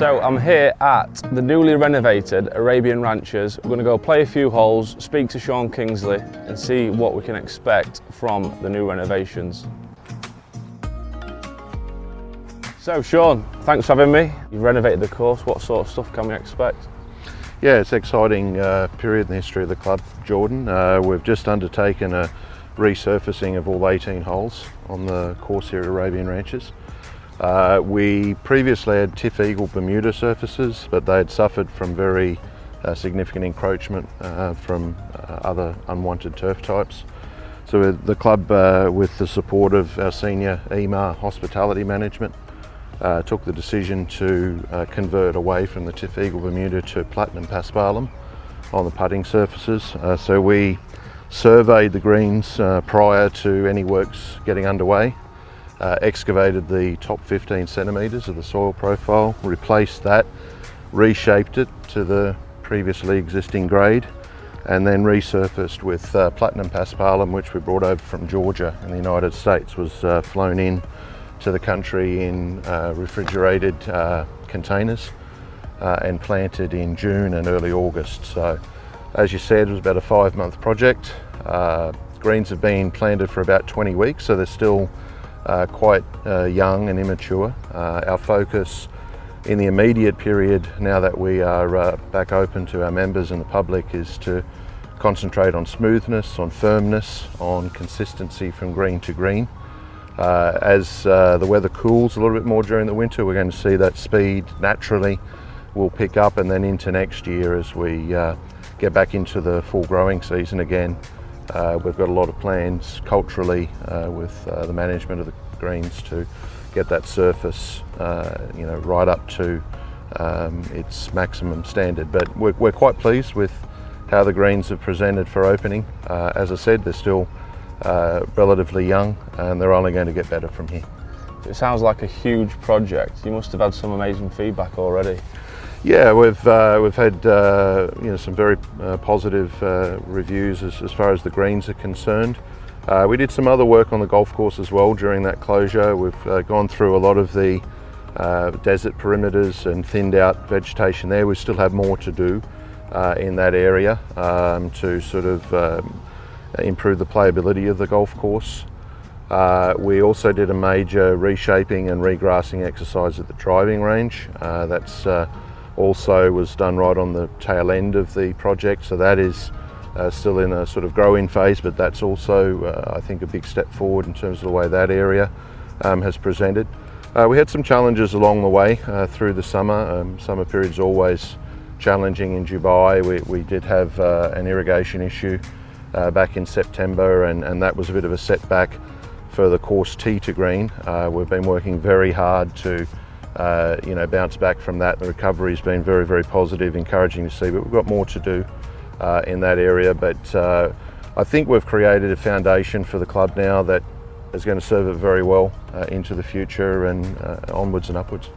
So I'm here at the newly renovated Arabian Ranches. We're going to go play a few holes, speak to Sean Kinsley and see what we can expect from the new renovations. So Sean, thanks for having me. You've renovated the course. What sort of stuff can we expect? Yeah, it's an exciting period in the history of the club, Jordan. We've just undertaken a resurfacing of all 18 holes on the course here at Arabian Ranches. We previously had Tiff Eagle Bermuda surfaces, but they had suffered from very significant encroachment from other unwanted turf types. So the club, with the support of our senior Emaar Hospitality Management, took the decision to convert away from the Tiff Eagle Bermuda to platinum Paspalum on the putting surfaces. So we surveyed the greens prior to any works getting underway, excavated the top 15 centimetres of the soil profile, replaced that, reshaped it to the previously existing grade, and then resurfaced with platinum Paspalum, which we brought over from Georgia in the United States. Was flown in to the country in refrigerated containers and planted in June and early August. So as you said, it was about a 5-month project. Greens have been planted for about 20 weeks, so they're still quite young and immature. Our focus in the immediate period, now that we are back open to our members and the public, is to concentrate on smoothness, on firmness, on consistency from green to green. As the weather cools a little bit more during the winter, we're going to see that speed naturally will pick up, and then into next year as we get back into the full growing season again. We've got a lot of plans culturally with the management of the greens to get that surface right up to its maximum standard. But we're quite pleased with how the greens have presented for opening. As I said, they're still relatively young and they're only going to get better from here. It sounds like a huge project. You must have had some amazing feedback already. Yeah, we've had some very positive reviews as far as the greens are concerned. We did some other work on the golf course as well during that closure. We've gone through a lot of the desert perimeters and thinned out vegetation there. We still have more to do in that area to sort of improve the playability of the golf course. We also did a major reshaping and regrassing exercise at the driving range. That's also was done right on the tail end of the project, so that is still in a sort of growing phase, but that's also I think a big step forward in terms of the way that area has presented. We had some challenges along the way through the summer. Summer period's always challenging in Dubai. We did have an irrigation issue back in September, and that was a bit of a setback for the course tee to green. We've been working very hard to bounce back from that. The recovery has been very, very positive, encouraging to see, but we've got more to do in that area. But I think we've created a foundation for the club now that is going to serve it very well into the future and onwards and upwards.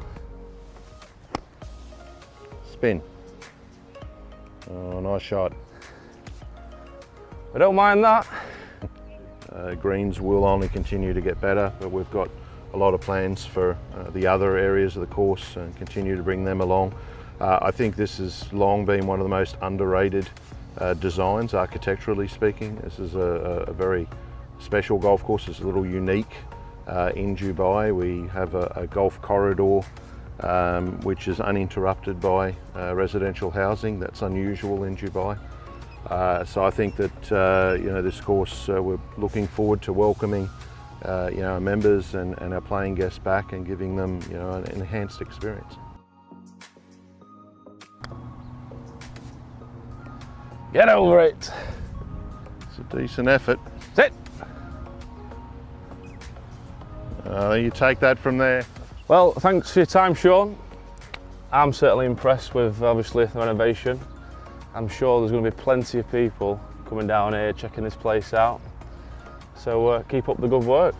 Spin. Oh, nice shot. I don't mind that. Greens will only continue to get better, but we've got a lot of plans for the other areas of the course and continue to bring them along. I think this has long been one of the most underrated designs, architecturally speaking. This is a very special golf course. It's a little unique in Dubai. We have a golf corridor which is uninterrupted by residential housing. That's unusual in Dubai. So I think that this course, we're looking forward to welcoming our members and our playing guests back and giving them an enhanced experience. Get over it. It's a decent effort. Sit. You take that from there. Well, thanks for your time, Sean. I'm certainly impressed with obviously the renovation. I'm sure there's going to be plenty of people coming down here checking this place out. So keep up the good work.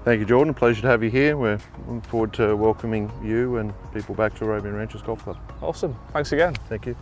Thank you, Jordan. Pleasure to have you here. We're looking forward to welcoming you and people back to Arabian Ranches Golf Club. Awesome. Thanks again. Thank you.